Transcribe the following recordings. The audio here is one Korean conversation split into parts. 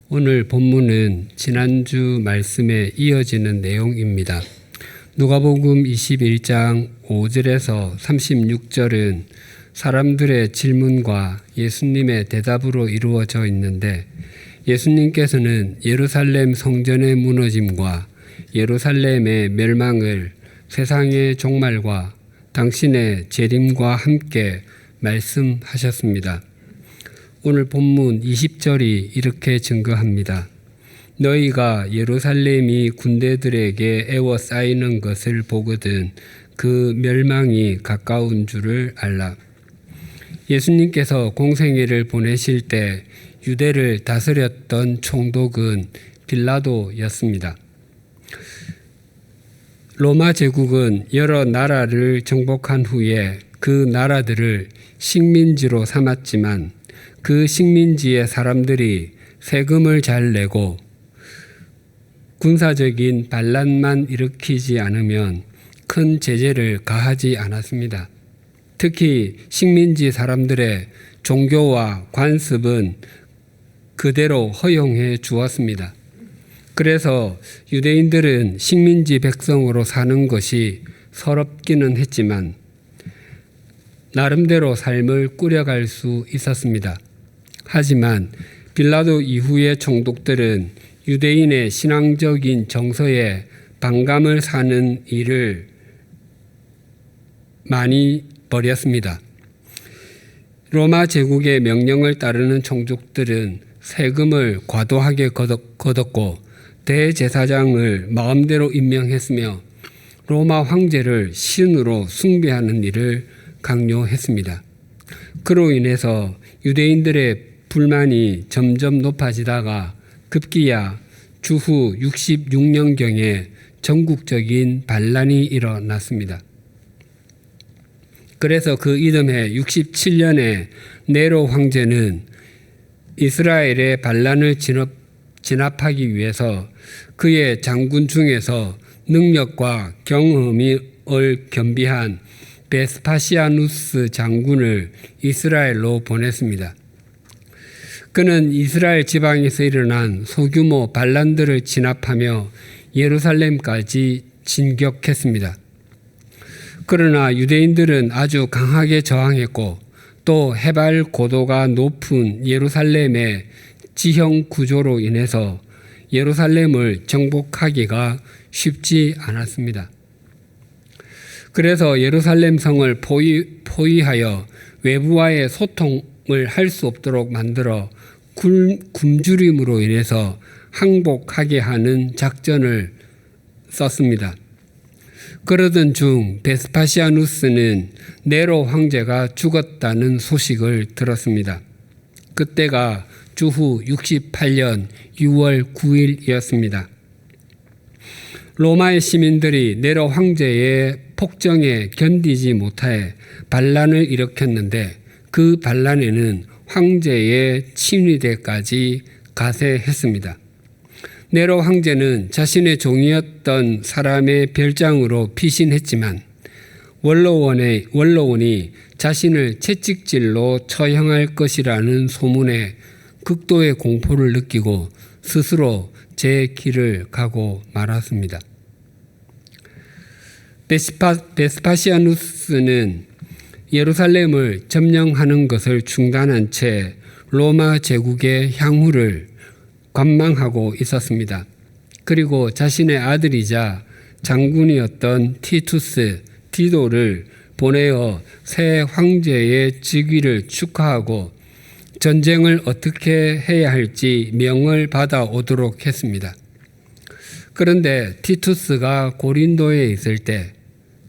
오늘 본문은 지난주 말씀에 이어지는 내용입니다. 누가복음 21장 5절에서 36절은 사람들의 질문과 예수님의 대답으로 이루어져 있는데, 예수님께서는 예루살렘 성전의 무너짐과 예루살렘의 멸망을 세상의 종말과 당신의 재림과 함께 말씀하셨습니다. 오늘 본문 20절이 이렇게 증거합니다. 너희가 예루살렘이 군대들에게 에워싸이는 것을 보거든 그 멸망이 가까운 줄을 알라. 예수님께서 공생애를 보내실 때 유대를 다스렸던 총독은 빌라도였습니다. 로마 제국은 여러 나라를 정복한 후에 그 나라들을 식민지로 삼았지만 그 식민지의 사람들이 세금을 잘 내고 군사적인 반란만 일으키지 않으면 큰 제재를 가하지 않았습니다. 특히 식민지 사람들의 종교와 관습은 그대로 허용해 주었습니다. 그래서 유대인들은 식민지 백성으로 사는 것이 서럽기는 했지만 나름대로 삶을 꾸려갈 수 있었습니다. 하지만 빌라도 이후의 총독들은 유대인의 신앙적인 정서에 반감을 사는 일을 많이 벌였습니다. 로마 제국의 명령을 따르는 총독들은 세금을 과도하게 거뒀고 대제사장을 마음대로 임명했으며 로마 황제를 신으로 숭배하는 일을 강요했습니다. 그로 인해서 유대인들의 불만이 점점 높아지다가 급기야 주후 66년경에 전국적인 반란이 일어났습니다. 그래서 그 이듬해 67년에 네로 황제는 이스라엘의 반란을 진압하기 위해서 그의 장군 중에서 능력과 경험을 겸비한 베스파시아누스 장군을 이스라엘로 보냈습니다. 그는 이스라엘 지방에서 일어난 소규모 반란들을 진압하며 예루살렘까지 진격했습니다. 그러나 유대인들은 아주 강하게 저항했고 또 해발 고도가 높은 예루살렘의 지형 구조로 인해서 예루살렘을 정복하기가 쉽지 않았습니다. 그래서 예루살렘 성을 포위하여 외부와의 소통을 할 수 없도록 만들어 굶주림으로 인해서 항복하게 하는 작전을 썼습니다. 그러던 중 베스파시아누스는 네로 황제가 죽었다는 소식을 들었습니다. 그때가 주후 68년 6월 9일이었습니다. 로마의 시민들이 네로 황제의 폭정에 견디지 못해 반란을 일으켰는데 그 반란에는 황제의 친위대까지 가세했습니다. 네로 황제는 자신의 종이었던 사람의 별장으로 피신했지만 원로원이 자신을 채찍질로 처형할 것이라는 소문에 극도의 공포를 느끼고 스스로 제 길을 가고 말았습니다. 베스파시아누스는 예루살렘을 점령하는 것을 중단한 채 로마 제국의 향후를 관망하고 있었습니다. 그리고 자신의 아들이자 장군이었던 티도를 보내어 새 황제의 즉위를 축하하고 전쟁을 어떻게 해야 할지 명을 받아오도록 했습니다. 그런데 티투스가 고린도에 있을 때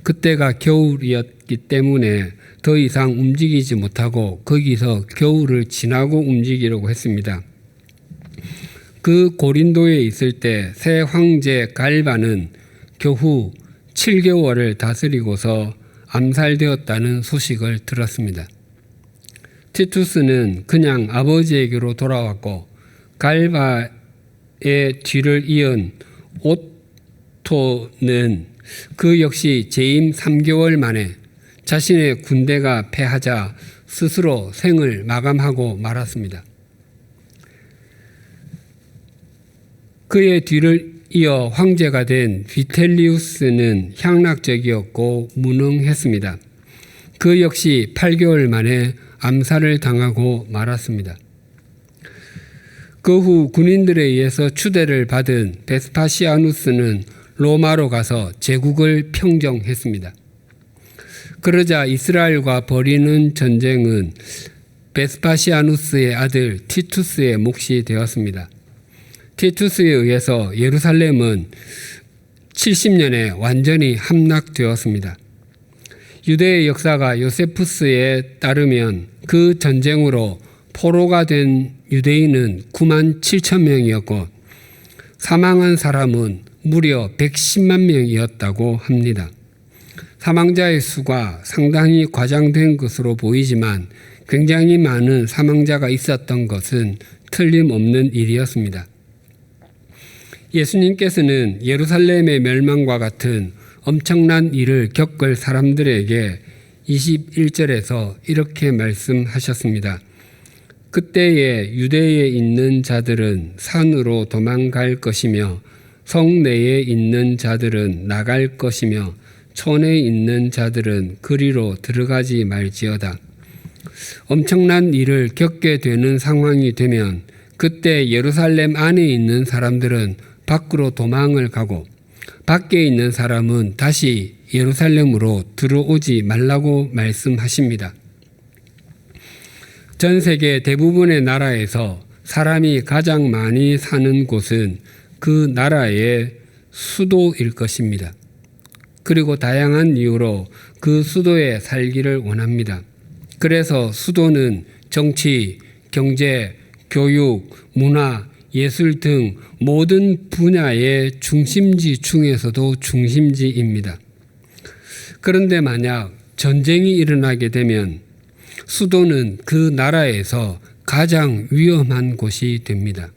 그때가 겨울이었기 때문에 더 이상 움직이지 못하고 거기서 겨울을 지나고 움직이려고 했습니다. 그 고린도에 있을 때 새 황제 갈바는 겨우 7개월을 다스리고서 암살되었다는 소식을 들었습니다. 티투스는 그냥 아버지에게로 돌아왔고 갈바의 뒤를 이은 오토는 그 역시 재임 3개월 만에 자신의 군대가 패하자 스스로 생을 마감하고 말았습니다. 그의 뒤를 이어 황제가 된 비텔리우스는 향락적이었고 무능했습니다. 그 역시 8개월 만에 암살을 당하고 말았습니다. 그 후 군인들에 의해서 추대를 받은 베스파시아누스는 로마로 가서 제국을 평정했습니다. 그러자 이스라엘과 벌이는 전쟁은 베스파시아누스의 아들 티투스의 몫이 되었습니다. 티투스에 의해서 예루살렘은 70년에 완전히 함락되었습니다. 유대의 역사가 요세푸스에 따르면 그 전쟁으로 포로가 된 유대인은 9만 7천 명이었고 사망한 사람은 무려 110만 명이었다고 합니다. 사망자의 수가 상당히 과장된 것으로 보이지만 굉장히 많은 사망자가 있었던 것은 틀림없는 일이었습니다. 예수님께서는 예루살렘의 멸망과 같은 엄청난 일을 겪을 사람들에게 21절에서 이렇게 말씀하셨습니다. 그때에 유대에 있는 자들은 산으로 도망갈 것이며 성 내에 있는 자들은 나갈 것이며 촌에 있는 자들은 그리로 들어가지 말지어다. 엄청난 일을 겪게 되는 상황이 되면 그때 예루살렘 안에 있는 사람들은 밖으로 도망을 가고 밖에 있는 사람은 다시 예루살렘으로 들어오지 말라고 말씀하십니다. 전 세계 대부분의 나라에서 사람이 가장 많이 사는 곳은 그 나라의 수도일 것입니다. 그리고 다양한 이유로 그 수도에 살기를 원합니다. 그래서 수도는 정치, 경제, 교육, 문화, 예술 등 모든 분야의 중심지 중에서도 중심지입니다. 그런데 만약 전쟁이 일어나게 되면 수도는 그 나라에서 가장 위험한 곳이 됩니다.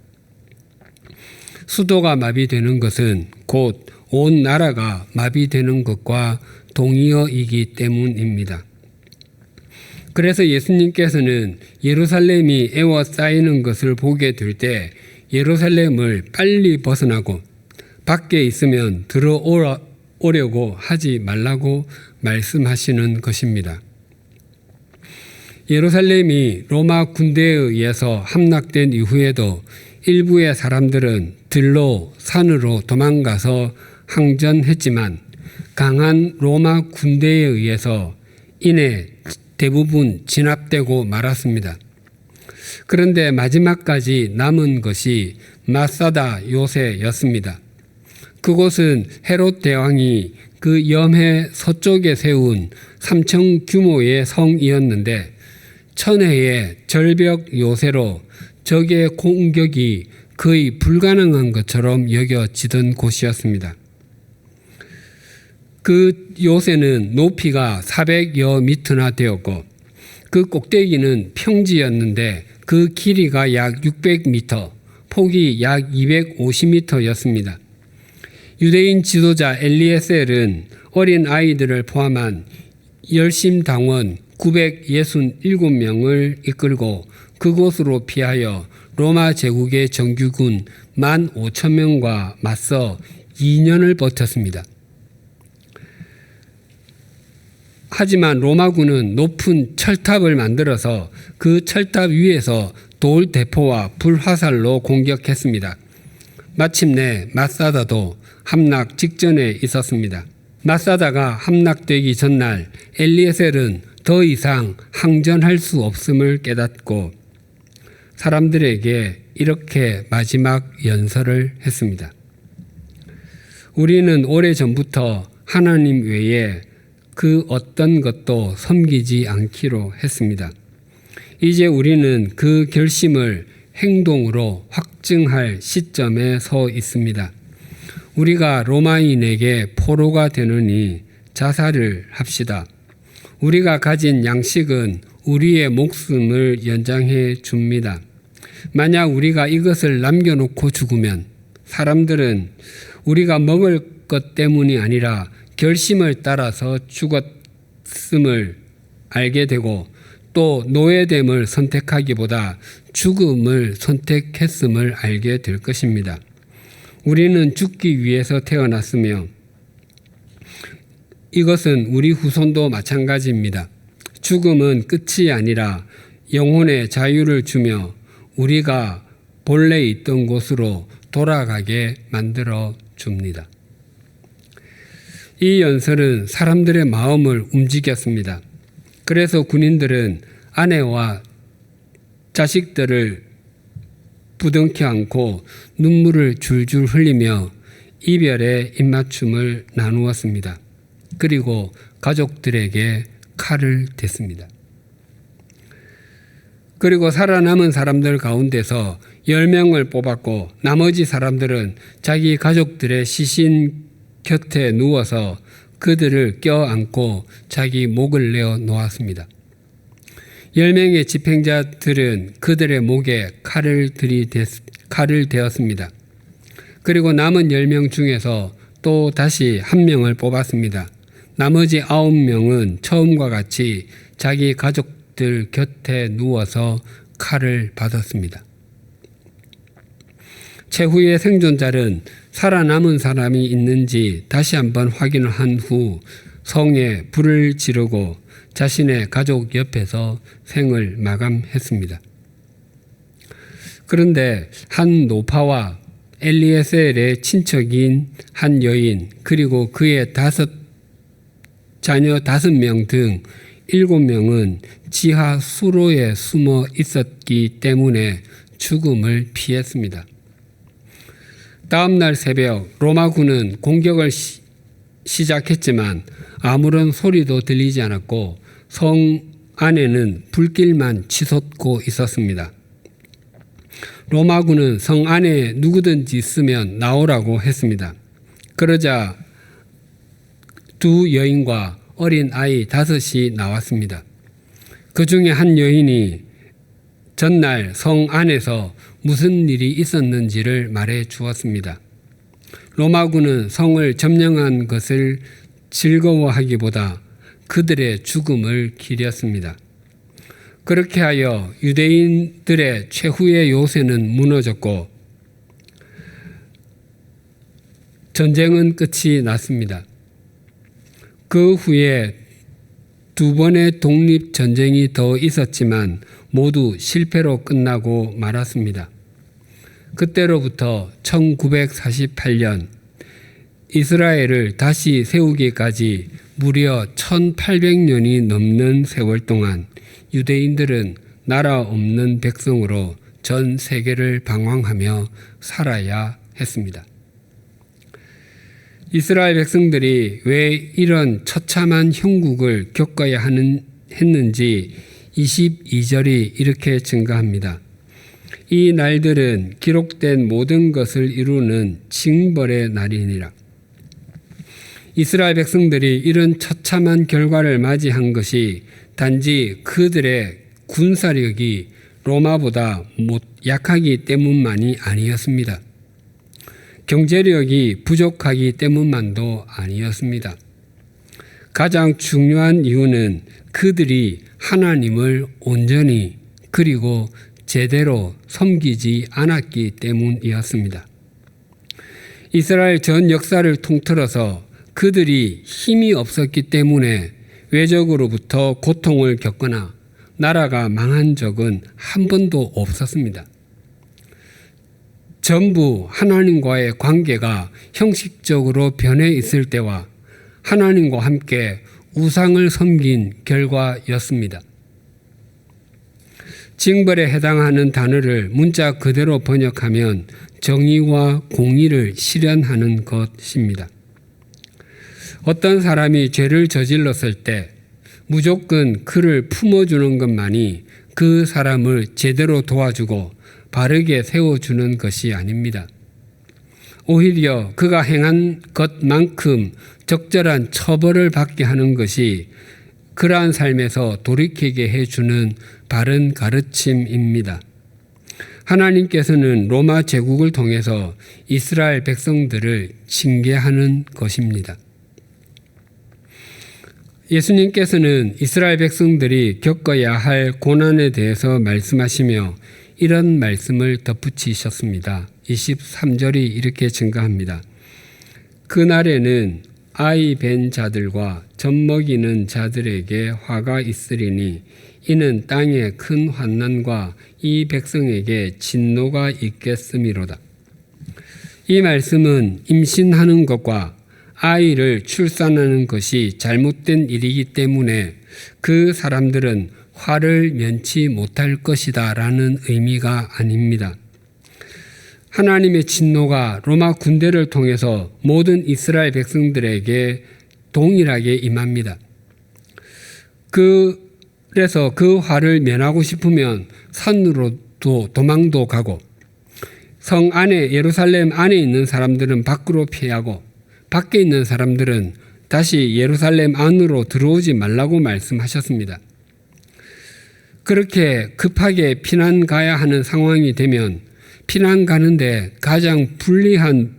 수도가 마비되는 것은 곧 온 나라가 마비되는 것과 동의어이기 때문입니다. 그래서 예수님께서는 예루살렘이 에워싸이는 것을 보게 될 때 예루살렘을 빨리 벗어나고 밖에 있으면 들어오려고 하지 말라고 말씀하시는 것입니다. 예루살렘이 로마 군대에 의해서 함락된 이후에도 일부의 사람들은 들로 산으로 도망가서 항전했지만 강한 로마 군대에 의해서 이내 대부분 진압되고 말았습니다. 그런데 마지막까지 남은 것이 마사다 요새였습니다. 그곳은 헤롯 대왕이 그 염해 서쪽에 세운 3천 규모의 성이었는데 천혜의 절벽 요새로 적의 공격이 거의 불가능한 것처럼 여겨지던 곳이었습니다. 그 요새는 높이가 400여 미터나 되었고 그 꼭대기는 평지였는데 그 길이가 약 600m, 폭이 약 250m였습니다. 유대인 지도자 엘리에셀은 어린 아이들을 포함한 열심당원 967명을 이끌고 그곳으로 피하여 로마 제국의 정규군 15,000명과 맞서 2년을 버텼습니다. 하지만 로마군은 높은 철탑을 만들어서 그 철탑 위에서 돌 대포와 불화살로 공격했습니다. 마침내 마사다도 함락 직전에 있었습니다. 마사다가 함락되기 전날 엘리에셀은 더 이상 항전할 수 없음을 깨닫고 사람들에게 이렇게 마지막 연설을 했습니다. 우리는 오래전부터 하나님 외에 그 어떤 것도 섬기지 않기로 했습니다. 이제 우리는 그 결심을 행동으로 확증할 시점에 서 있습니다. 우리가 로마인에게 포로가 되느니 자살을 합시다. 우리가 가진 양식은 우리의 목숨을 연장해 줍니다. 만약 우리가 이것을 남겨놓고 죽으면 사람들은 우리가 먹을 것 때문이 아니라 결심을 따라서 죽었음을 알게 되고 또 노예됨을 선택하기보다 죽음을 선택했음을 알게 될 것입니다. 우리는 죽기 위해서 태어났으며 이것은 우리 후손도 마찬가지입니다. 죽음은 끝이 아니라 영혼의 자유를 주며 우리가 본래 있던 곳으로 돌아가게 만들어 줍니다. 이 연설은 사람들의 마음을 움직였습니다. 그래서 군인들은 아내와 자식들을 부둥켜 안고 눈물을 줄줄 흘리며 이별의 입맞춤을 나누었습니다. 그리고 가족들에게 칼을 댔습니다. 그리고 살아남은 사람들 가운데서 10명을 뽑았고 나머지 사람들은 자기 가족들의 시신 곁에 누워서 그들을 껴안고 자기 목을 내어 놓았습니다. 10명의 집행자들은 그들의 목에 칼을 대었습니다. 그리고 남은 10명 중에서 또 다시 1명을 뽑았습니다. 나머지 9명은 처음과 같이 자기 가족들 곁에 누워서 칼을 받았습니다. 최후의 생존자는 살아남은 사람이 있는지 다시 한번 확인을 한 후 성에 불을 지르고 자신의 가족 옆에서 생을 마감했습니다. 그런데 한 노파와 엘리에셀의 친척인 한 여인 그리고 그의 자녀 5명 등 7명은 지하 수로에 숨어 있었기 때문에 죽음을 피했습니다. 다음 날 새벽 로마군은 공격을 시작했지만 아무런 소리도 들리지 않았고 성 안에는 불길만 치솟고 있었습니다. 로마군은 성 안에 누구든지 있으면 나오라고 했습니다. 그러자 두 여인과 어린 아이 5이 나왔습니다. 그 중에 한 여인이 전날 성 안에서 무슨 일이 있었는지를 말해 주었습니다. 로마군은 성을 점령한 것을 즐거워하기보다 그들의 죽음을 기렸습니다. 그렇게 하여 유대인들의 최후의 요새는 무너졌고 전쟁은 끝이 났습니다. 그 후에 2번의 독립전쟁이 더 있었지만 모두 실패로 끝나고 말았습니다. 그때로부터 1948년 이스라엘을 다시 세우기까지 무려 1800년이 넘는 세월 동안 유대인들은 나라 없는 백성으로 전 세계를 방황하며 살아야 했습니다. 이스라엘 백성들이 왜 이런 처참한 형국을 겪어야 했는지 22절이 이렇게 증가합니다. 이 날들은 기록된 모든 것을 이루는 징벌의 날이니라. 이스라엘 백성들이 이런 처참한 결과를 맞이한 것이 단지 그들의 군사력이 로마보다 약하기 때문만이 아니었습니다. 경제력이 부족하기 때문만도 아니었습니다. 가장 중요한 이유는 그들이 하나님을 온전히 그리고 제대로 섬기지 않았기 때문이었습니다. 이스라엘 전 역사를 통틀어서 그들이 힘이 없었기 때문에 외적으로부터 고통을 겪거나 나라가 망한 적은 한 번도 없었습니다. 전부 하나님과의 관계가 형식적으로 변해 있을 때와 하나님과 함께 우상을 섬긴 결과였습니다. 징벌에 해당하는 단어를 문자 그대로 번역하면 정의와 공의를 실현하는 것입니다. 어떤 사람이 죄를 저질렀을 때 무조건 그를 품어주는 것만이 그 사람을 제대로 도와주고 바르게 세워주는 것이 아닙니다. 오히려 그가 행한 것만큼 적절한 처벌을 받게 하는 것이 그러한 삶에서 돌이키게 해주는 바른 가르침입니다. 하나님께서는 로마 제국을 통해서 이스라엘 백성들을 징계하는 것입니다. 예수님께서는 이스라엘 백성들이 겪어야 할 고난에 대해서 말씀하시며 이런 말씀을 덧붙이셨습니다. 23절이 이렇게 증가합니다. 그날에는 아이 벤 자들과 젖먹이는 자들에게 화가 있으리니 이는 땅에 큰 환난과 이 백성에게 진노가 있겠음이로다. 이 말씀은 임신하는 것과 아이를 출산하는 것이 잘못된 일이기 때문에 그 사람들은 화를 면치 못할 것이다 라는 의미가 아닙니다. 하나님의 진노가 로마 군대를 통해서 모든 이스라엘 백성들에게 동일하게 임합니다. 그래서 그 화를 면하고 싶으면 산으로도 도망도 가고 성 안에 예루살렘 안에 있는 사람들은 밖으로 피하고 밖에 있는 사람들은 다시 예루살렘 안으로 들어오지 말라고 말씀하셨습니다. 그렇게 급하게 피난 가야 하는 상황이 되면 피난 가는데 가장 불리한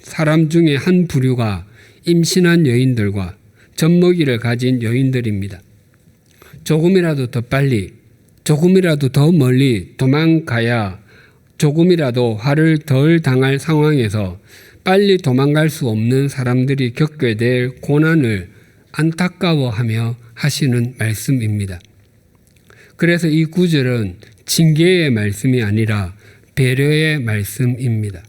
사람 중에 한 부류가 임신한 여인들과 젖먹이를 가진 여인들입니다. 조금이라도 더 빨리, 조금이라도 더 멀리 도망가야 조금이라도 화를 덜 당할 상황에서 빨리 도망갈 수 없는 사람들이 겪게 될 고난을 안타까워하며 하시는 말씀입니다. 그래서 이 구절은 징계의 말씀이 아니라 배려의 말씀입니다.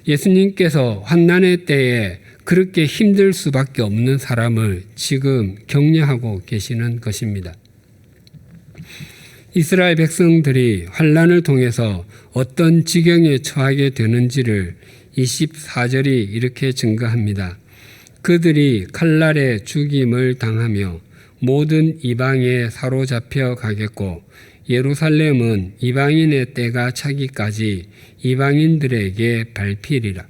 예수님께서 환난의 때에 그렇게 힘들 수밖에 없는 사람을 지금 격려하고 계시는 것입니다. 이스라엘 백성들이 환난을 통해서 어떤 지경에 처하게 되는지를 24절이 이렇게 증거합니다. 그들이 칼날에 죽임을 당하며 모든 이방에 사로잡혀 가겠고 예루살렘은 이방인의 때가 차기까지 이방인들에게 밟히리라.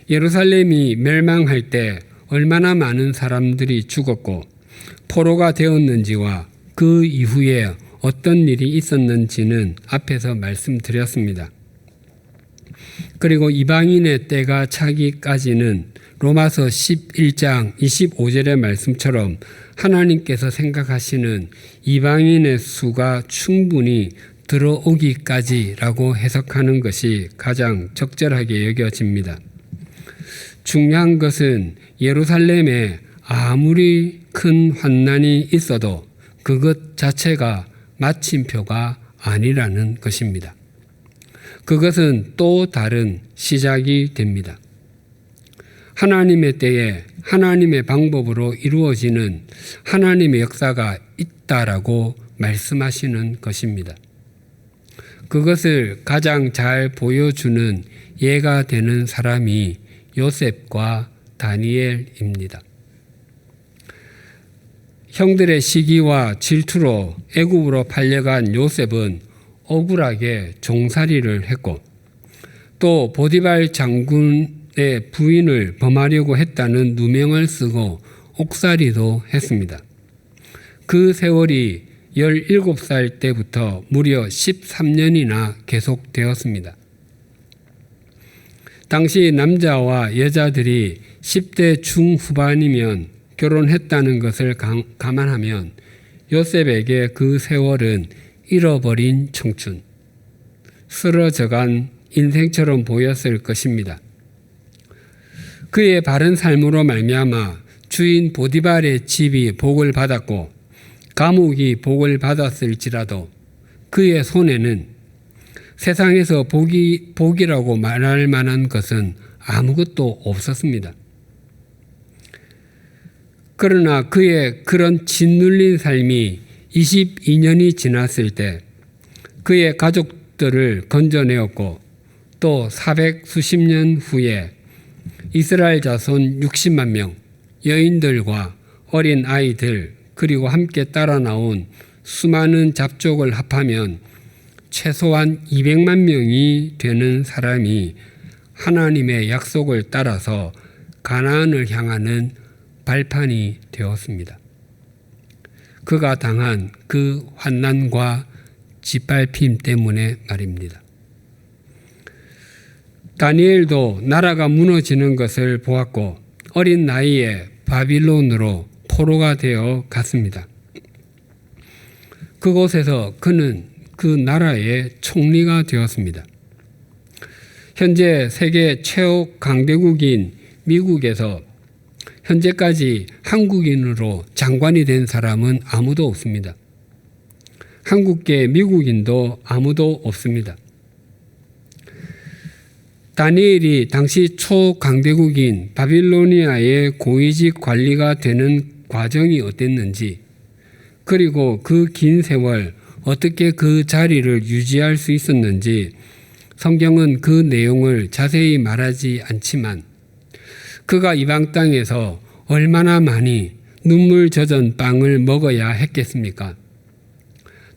예루살렘이 멸망할 때 얼마나 많은 사람들이 죽었고 포로가 되었는지와 그 이후에 어떤 일이 있었는지는 앞에서 말씀드렸습니다. 그리고 이방인의 때가 차기까지는 로마서 11장 25절의 말씀처럼 하나님께서 생각하시는 이방인의 수가 충분히 들어오기까지라고 해석하는 것이 가장 적절하게 여겨집니다. 중요한 것은 예루살렘에 아무리 큰 환난이 있어도 그것 자체가 마침표가 아니라는 것입니다. 그것은 또 다른 시작이 됩니다. 하나님의 때에 하나님의 방법으로 이루어지는 하나님의 역사가 있다라고 말씀하시는 것입니다. 그것을 가장 잘 보여주는 예가 되는 사람이 요셉과 다니엘입니다. 형들의 시기와 질투로 애굽으로 팔려간 요셉은 억울하게 종살이를 했고 또 보디발 장군의 부인을 범하려고 했다는 누명을 쓰고 옥살이도 했습니다. 그 세월이 17살 때부터 무려 13년이나 계속되었습니다. 당시 남자와 여자들이 10대 중후반이면 결혼했다는 것을 감안하면 요셉에게 그 세월은 잃어버린 청춘, 쓰러져간 인생처럼 보였을 것입니다. 그의 바른 삶으로 말미암아 주인 보디발의 집이 복을 받았고 감옥이 복을 받았을지라도 그의 손에는 세상에서 복이라고 말할 만한 것은 아무것도 없었습니다. 그러나 그의 그런 짓눌린 삶이 22년이 지났을 때 그의 가족들을 건져내었고 또 400수십 년 후에 이스라엘 자손 60만 명, 여인들과 어린 아이들 그리고 함께 따라 나온 수많은 잡족을 합하면 최소한 200만 명이 되는 사람이 하나님의 약속을 따라서 가나안을 향하는 발판이 되었습니다. 그가 당한 그 환난과 짓밟힘 때문에 말입니다. 다니엘도 나라가 무너지는 것을 보았고 어린 나이에 바빌론으로 포로가 되어 갔습니다. 그곳에서 그는 그 나라의 총리가 되었습니다. 현재 세계 최고 강대국인 미국에서 현재까지 한국인으로 장관이 된 사람은 아무도 없습니다. 한국계 미국인도 아무도 없습니다. 다니엘이 당시 초강대국인 바빌로니아의 고위직 관리가 되는 과정이 어땠는지, 그리고 그 긴 세월 어떻게 그 자리를 유지할 수 있었는지 성경은 그 내용을 자세히 말하지 않지만, 그가 이방 땅에서 얼마나 많이 눈물 젖은 빵을 먹어야 했겠습니까?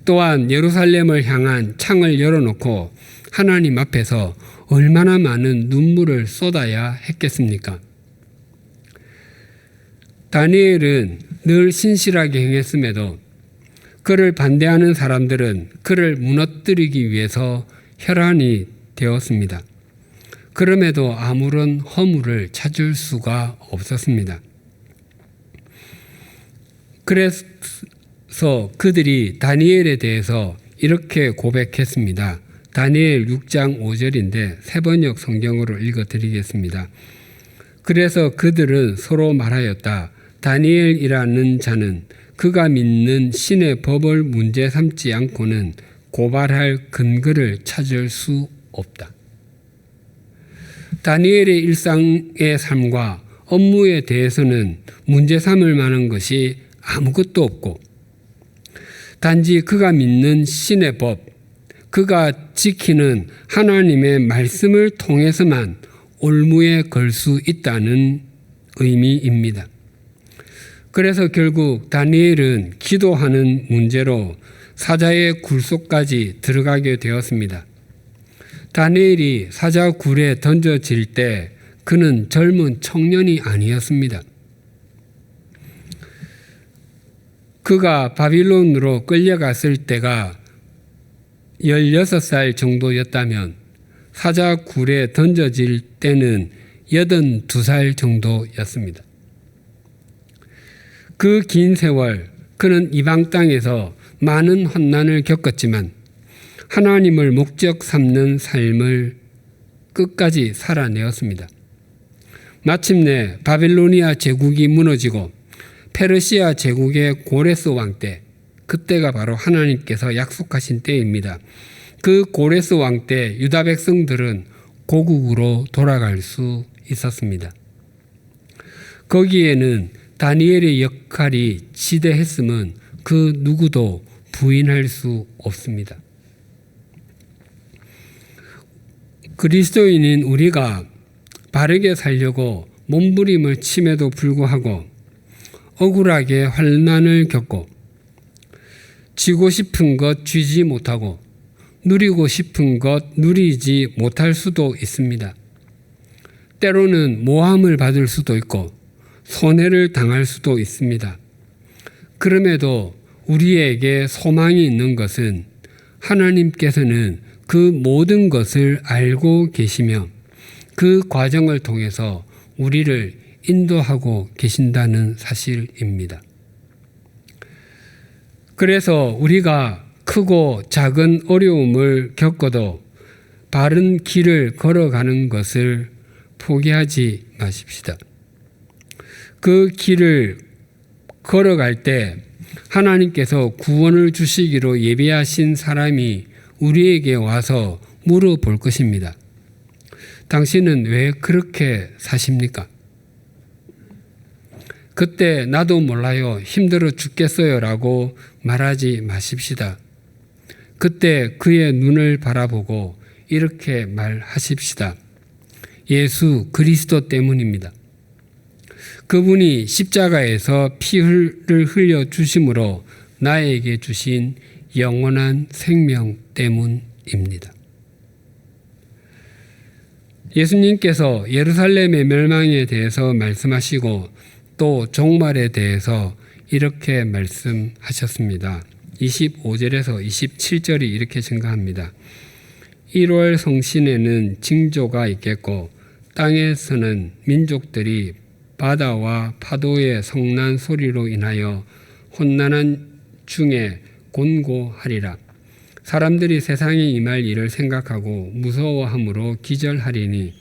또한 예루살렘을 향한 창을 열어놓고 하나님 앞에서 얼마나 많은 눈물을 쏟아야 했겠습니까? 다니엘은 늘 신실하게 행했음에도 그를 반대하는 사람들은 그를 무너뜨리기 위해서 혈안이 되었습니다. 그럼에도 아무런 허물을 찾을 수가 없었습니다. 그래서 그들이 다니엘에 대해서 이렇게 고백했습니다. 다니엘 6장 5절인데 새번역 성경으로 읽어드리겠습니다. 그래서 그들은 서로 말하였다. 다니엘이라는 자는 그가 믿는 신의 법을 문제 삼지 않고는 고발할 근거를 찾을 수 없다. 다니엘의 일상의 삶과 업무에 대해서는 문제 삼을 만한 것이 아무것도 없고, 단지 그가 믿는 신의 법, 그가 지키는 하나님의 말씀을 통해서만 올무에 걸 수 있다는 의미입니다. 그래서 결국 다니엘은 기도하는 문제로 사자의 굴속까지 들어가게 되었습니다. 다니엘이 사자 굴에 던져질 때 그는 젊은 청년이 아니었습니다. 그가 바빌론으로 끌려갔을 때가 16살 정도였다면 사자 굴에 던져질 때는 82살 정도였습니다. 그 긴 세월 그는 이방 땅에서 많은 환난을 겪었지만 하나님을 목적 삼는 삶을 끝까지 살아내었습니다. 마침내 바빌로니아 제국이 무너지고 페르시아 제국의 고레스 왕 때, 그때가 바로 하나님께서 약속하신 때입니다. 그 고레스 왕 때 유다 백성들은 고국으로 돌아갈 수 있었습니다. 거기에는 다니엘의 역할이 지대했음은 그 누구도 부인할 수 없습니다. 그리스도인인 우리가 바르게 살려고 몸부림을 침에도 불구하고 억울하게 환난을 겪고 쥐고 싶은 것 쥐지 못하고 누리고 싶은 것 누리지 못할 수도 있습니다. 때로는 모함을 받을 수도 있고 손해를 당할 수도 있습니다. 그럼에도 우리에게 소망이 있는 것은 하나님께서는 그 모든 것을 알고 계시며 그 과정을 통해서 우리를 인도하고 계신다는 사실입니다. 그래서 우리가 크고 작은 어려움을 겪어도 바른 길을 걸어가는 것을 포기하지 마십시다. 그 길을 걸어갈 때 하나님께서 구원을 주시기로 예비하신 사람이 우리에게 와서 물어볼 것입니다. 당신은 왜 그렇게 사십니까? 그때 나도 몰라요, 힘들어 죽겠어요 라고 말하지 마십시다. 그때 그의 눈을 바라보고 이렇게 말하십시다. 예수 그리스도 때문입니다. 그분이 십자가에서 피를 흘려 주심으로 나에게 주신 영원한 생명 때문입니다. 예수님께서 예루살렘의 멸망에 대해서 말씀하시고 또 종말에 대해서 이렇게 말씀하셨습니다. 25절에서 27절이 이렇게 증가합니다. 1월 성신에는 징조가 있겠고 땅에서는 민족들이 바다와 파도의 성난 소리로 인하여 혼난한 중에 곤고하리라. 사람들이 세상에 임할 일을 생각하고 무서워함으로 기절하리니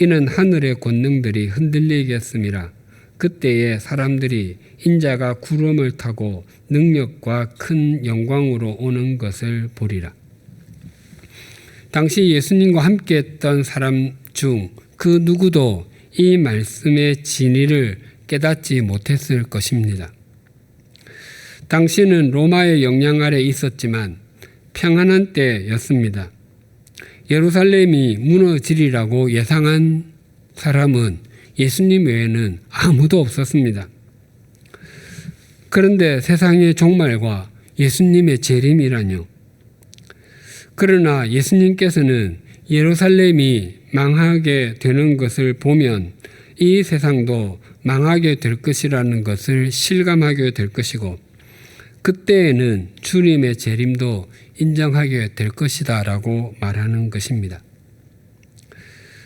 이는 하늘의 권능들이 흔들리겠음이라. 그때에 사람들이 인자가 구름을 타고 능력과 큰 영광으로 오는 것을 보리라. 당시 예수님과 함께 했던 사람 중 그 누구도 이 말씀의 진리를 깨닫지 못했을 것입니다. 당시는 로마의 영향 아래 있었지만 평안한 때였습니다. 예루살렘이 무너지리라고 예상한 사람은 예수님 외에는 아무도 없었습니다. 그런데 세상의 종말과 예수님의 재림이라뇨. 그러나 예수님께서는 예루살렘이 망하게 되는 것을 보면 이 세상도 망하게 될 것이라는 것을 실감하게 될 것이고 그때에는 주님의 재림도 인정하게 될 것이다 라고 말하는 것입니다.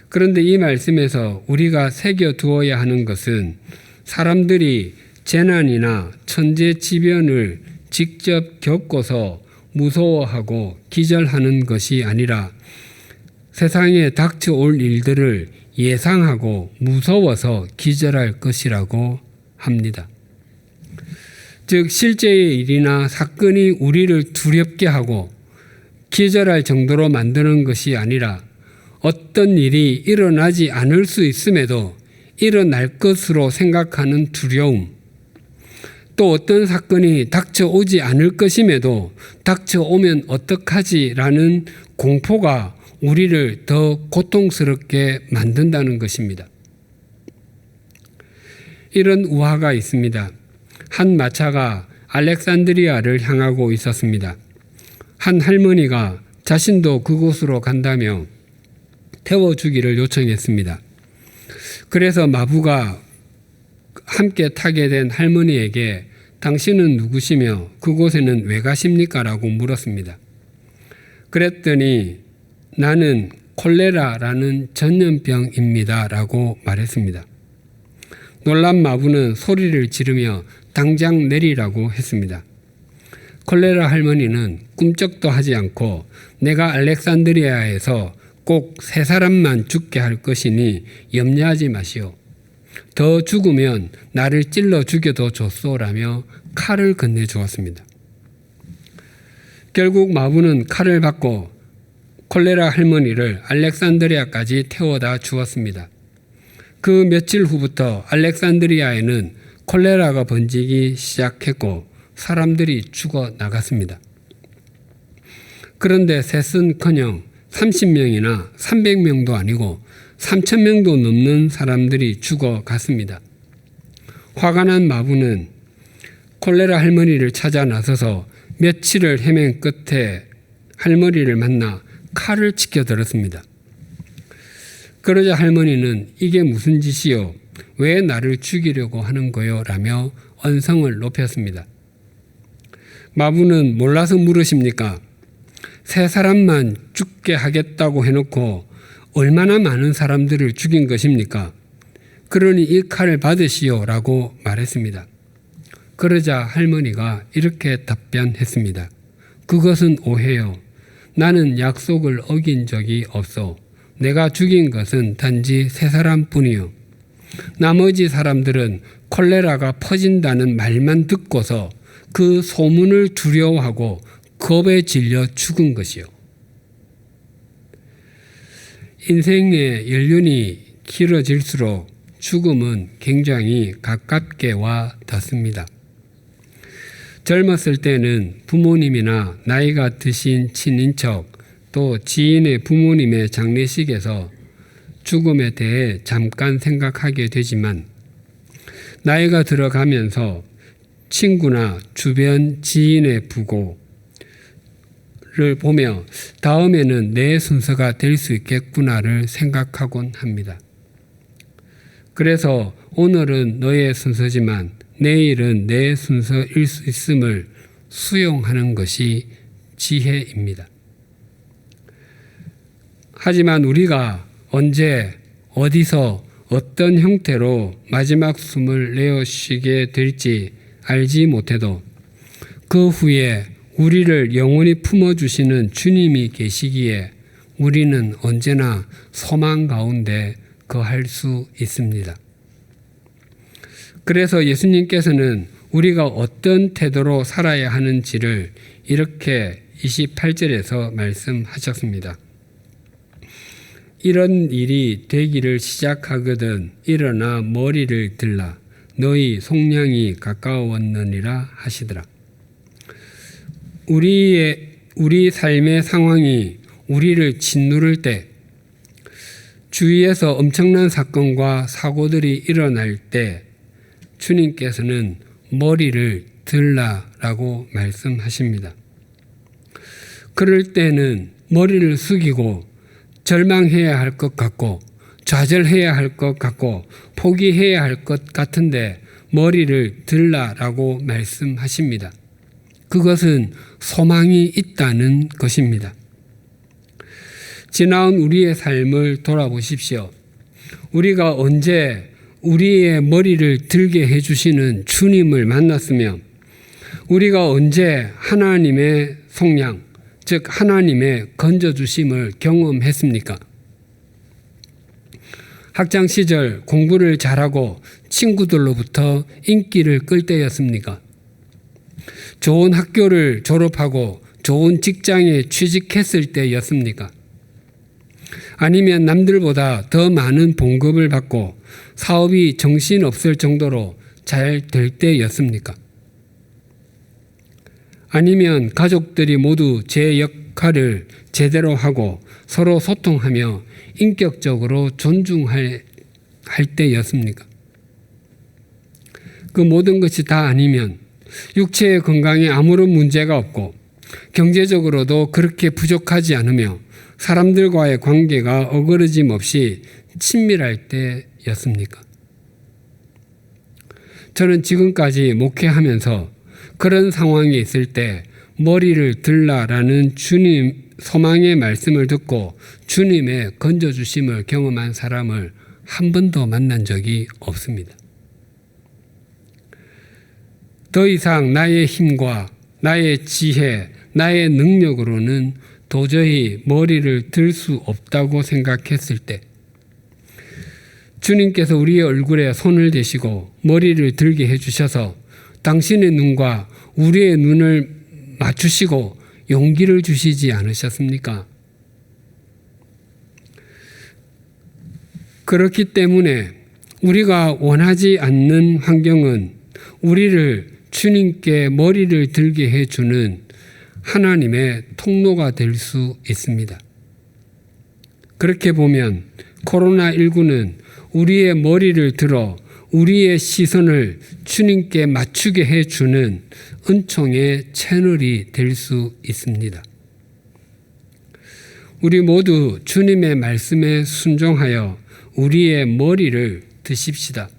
그런데 이 말씀에서 우리가 새겨두어야 하는 것은 사람들이 재난이나 천재지변을 직접 겪고서 무서워하고 기절하는 것이 아니라 세상에 닥쳐올 일들을 예상하고 무서워서 기절할 것이라고 합니다. 즉 실제의 일이나 사건이 우리를 두렵게 하고 기절할 정도로 만드는 것이 아니라 어떤 일이 일어나지 않을 수 있음에도 일어날 것으로 생각하는 두려움, 또 어떤 사건이 닥쳐오지 않을 것임에도 닥쳐오면 어떡하지라는 공포가 우리를 더 고통스럽게 만든다는 것입니다. 이런 우화가 있습니다. 한 마차가 알렉산드리아를 향하고 있었습니다. 한 할머니가 자신도 그곳으로 간다며 태워주기를 요청했습니다. 그래서 마부가 함께 타게 된 할머니에게 당신은 누구시며 그곳에는 왜 가십니까? 라고 물었습니다. 그랬더니 나는 콜레라라는 전염병입니다. 라고 말했습니다. 놀란 마부는 소리를 지르며 당장 내리라고 했습니다. 콜레라 할머니는 꿈쩍도 하지 않고 내가 알렉산드리아에서 꼭 3사람만 죽게 할 것이니 염려하지 마시오. 더 죽으면 나를 찔러 죽여도 좋소라며 칼을 건네주었습니다. 결국 마부는 칼을 받고 콜레라 할머니를 알렉산드리아까지 태워다 주었습니다. 그 며칠 후부터 알렉산드리아에는 콜레라가 번지기 시작했고 사람들이 죽어 나갔습니다. 그런데 셋은커녕 30명이나 300명도 아니고 3,000명도 넘는 사람들이 죽어갔습니다. 화가 난 마부는 콜레라 할머니를 찾아 나서서 며칠을 헤맨 끝에 할머니를 만나 칼을 치켜들었습니다. 그러자 할머니는 이게 무슨 짓이요? 왜 나를 죽이려고 하는 거요? 라며 언성을 높였습니다. 마부는 몰라서 물으십니까? 3사람만 죽게 하겠다고 해놓고 얼마나 많은 사람들을 죽인 것입니까? 그러니 이 칼을 받으시오 라고 말했습니다. 그러자 할머니가 이렇게 답변했습니다. 그것은 오해요. 나는 약속을 어긴 적이 없어. 내가 죽인 것은 단지 3사람뿐이요. 나머지 사람들은 콜레라가 퍼진다는 말만 듣고서 그 소문을 두려워하고 겁에 질려 죽은 것이요. 인생의 연륜이 길어질수록 죽음은 굉장히 가깝게 와 닿습니다. 젊었을 때는 부모님이나 나이가 드신 친인척 또 지인의 부모님의 장례식에서 죽음에 대해 잠깐 생각하게 되지만 나이가 들어가면서 친구나 주변 지인의 부고를 보며 다음에는 내 순서가 될 수 있겠구나를 생각하곤 합니다. 그래서 오늘은 너의 순서지만 내일은 내 순서일 수 있음을 수용하는 것이 지혜입니다. 하지만 우리가 언제 어디서 어떤 형태로 마지막 숨을 내쉬게 될지 알지 못해도 그 후에 우리를 영원히 품어주시는 주님이 계시기에 우리는 언제나 소망 가운데 거할 수 있습니다. 그래서 예수님께서는 우리가 어떤 태도로 살아야 하는지를 이렇게 28절에서 말씀하셨습니다. 이런 일이 되기를 시작하거든 일어나 머리를 들라 너희 속량이 가까웠느니라 하시더라. 우리 삶의 상황이 우리를 짓누를 때, 주위에서 엄청난 사건과 사고들이 일어날 때 주님께서는 머리를 들라라고 말씀하십니다. 그럴 때는 머리를 숙이고 절망해야 할 것 같고 좌절해야 할 것 같고 포기해야 할 것 같은데 머리를 들라라고 말씀하십니다. 그것은 소망이 있다는 것입니다. 지나온 우리의 삶을 돌아보십시오. 우리가 언제 우리의 머리를 들게 해주시는 주님을 만났으며 우리가 언제 하나님의 속량, 즉 하나님의 건져주심을 경험했습니까? 학창시절 공부를 잘하고 친구들로부터 인기를 끌 때였습니까? 좋은 학교를 졸업하고 좋은 직장에 취직했을 때였습니까? 아니면 남들보다 더 많은 봉급을 받고 사업이 정신없을 정도로 잘 될 때였습니까? 아니면 가족들이 모두 제 역할을 제대로 하고 서로 소통하며 인격적으로 존중할 때였습니까? 그 모든 것이 다 아니면 육체의 건강에 아무런 문제가 없고 경제적으로도 그렇게 부족하지 않으며 사람들과의 관계가 어그러짐 없이 친밀할 때였습니까? 저는 지금까지 목회하면서 그런 상황이 있을 때 머리를 들라라는 주님 소망의 말씀을 듣고 주님의 건져주심을 경험한 사람을 한 번도 만난 적이 없습니다. 더 이상 나의 힘과 나의 지혜, 나의 능력으로는 도저히 머리를 들 수 없다고 생각했을 때 주님께서 우리의 얼굴에 손을 대시고 머리를 들게 해주셔서 당신의 눈과 우리의 눈을 맞추시고 용기를 주시지 않으셨습니까? 그렇기 때문에 우리가 원하지 않는 환경은 우리를 주님께 머리를 들게 해주는 하나님의 통로가 될 수 있습니다. 그렇게 보면 코로나19는 우리의 머리를 들어 우리의 시선을 주님께 맞추게 해주는 은총의 채널이 될 수 있습니다. 우리 모두 주님의 말씀에 순종하여 우리의 머리를 드십시다.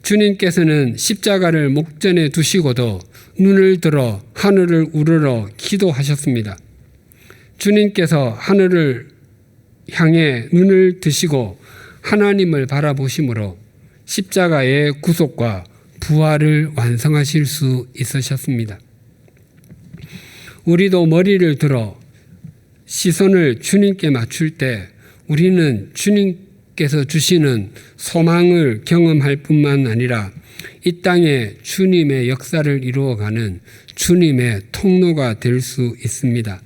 주님께서는 십자가를 목전에 두시고도 눈을 들어 하늘을 우러러 기도하셨습니다. 주님께서 하늘을 향해 눈을 드시고 하나님을 바라보심으로 십자가의 구속과 부활을 완성하실 수 있으셨습니다. 우리도 머리를 들어 시선을 주님께 맞출 때 우리는 주님께서 주시는 소망을 경험할 뿐만 아니라 이 땅에 주님의 역사를 이루어가는 주님의 통로가 될 수 있습니다.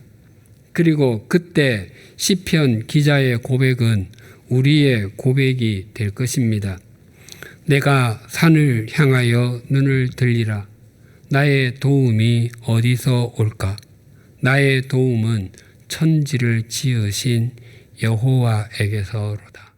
그리고 그때 시편 기자의 고백은 우리의 고백이 될 것입니다. 내가 산을 향하여 눈을 들리라. 나의 도움이 어디서 올까? 나의 도움은 천지를 지으신 여호와에게서로다.